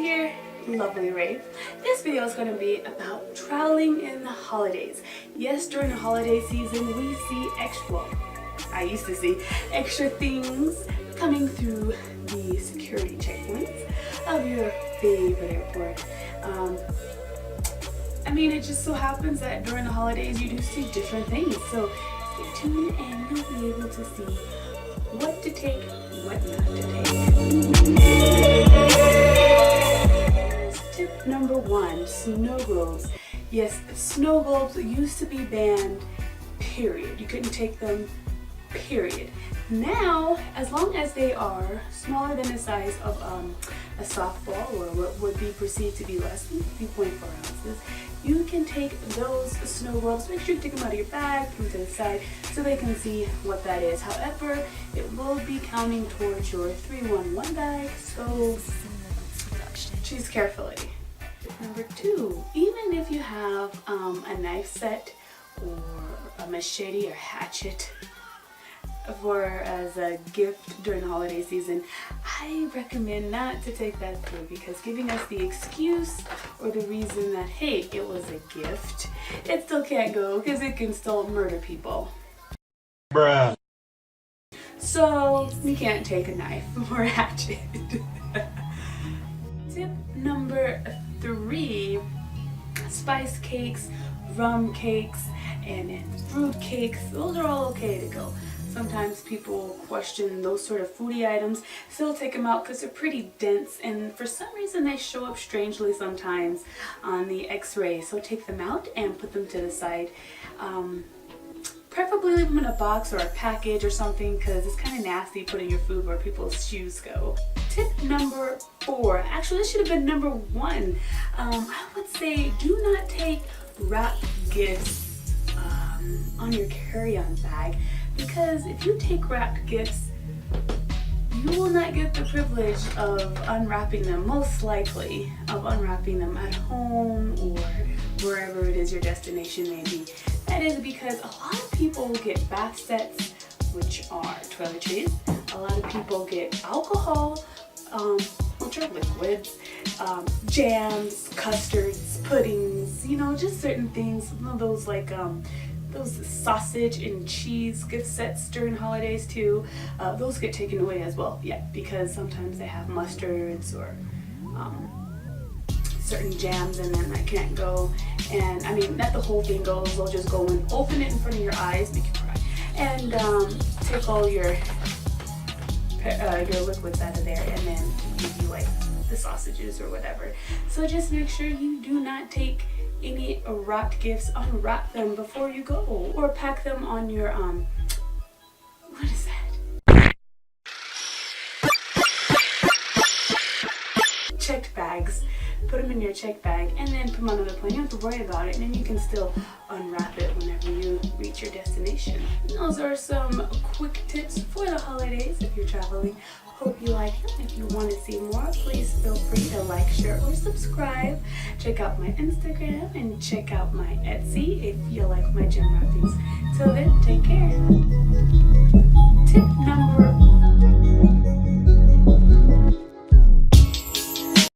here, lovely Ray. This video is going to be about traveling in the holidays. Yes, during the holiday season we see I used to see extra things coming through the security checkpoints of your favorite airport. I mean, it just so happens that during the holidays you do see different things, so stay tuned and you'll be able to see what to take, what not to take. Tip number 1, snow globes. Yes, snow globes used to be banned, period. You couldn't take them, period. Now, as long as they are smaller than the size of a softball, or what would be perceived to be less than 3.4 ounces, you can take those snow globes. Make sure you take them out of your bag, put them to the side so they can see what that is. However, it will be counting towards your 311 bag, so choose carefully. Number 2, even if you have a knife set or a machete or hatchet as a gift during the holiday season, I recommend not to take that through, because giving us the excuse or the reason that, hey, it was a gift, it still can't go because it can still murder people. Bruh. So you can't take a knife or a hatchet. Tip number 3, spice cakes, rum cakes, and then fruit cakes. Those are all okay to go. Sometimes people question those sort of foodie items. Still take them out because they're pretty dense, and for some reason they show up strangely sometimes on the x-ray. So take them out and put them to the side. Preferably leave them in a box or a package or something, because it's kind of nasty putting your food where people's shoes go. Tip number 4, actually this should have been number 1. I would say do not take wrapped gifts on your carry-on bag, because if you take wrapped gifts, you will not get the privilege of unwrapping them, most likely of unwrapping them at home or wherever it is your destination may be. That is because a lot of people get bath sets, which are toiletries. A lot of people get alcohol, which are liquids, jams, custards, puddings, you know, just certain things. Some of those like those sausage and cheese gift sets during holidays too, those get taken away as well. Yeah, because sometimes they have mustards or certain jams and then that can't go. And I mean, not the whole thing goes, they'll just go and open it in front of your eyes, make you cry, and take all your liquids out of there, and then give you like the sausages or whatever. So just make sure you do not take any wrapped gifts, unwrap them before you go, or pack them on your what is that? Checked bags. Put them in your check bag and then put them on the plane. You don't have to worry about it, and then you can still unwrap it whenever you reach your destination. Those are some quick tips for the holidays if you're traveling. Hope you like them. If you want to see more, please feel free to like, share, or subscribe. Check out my Instagram and check out my Etsy if you like my gem wrappings. Till then, take care. Tip number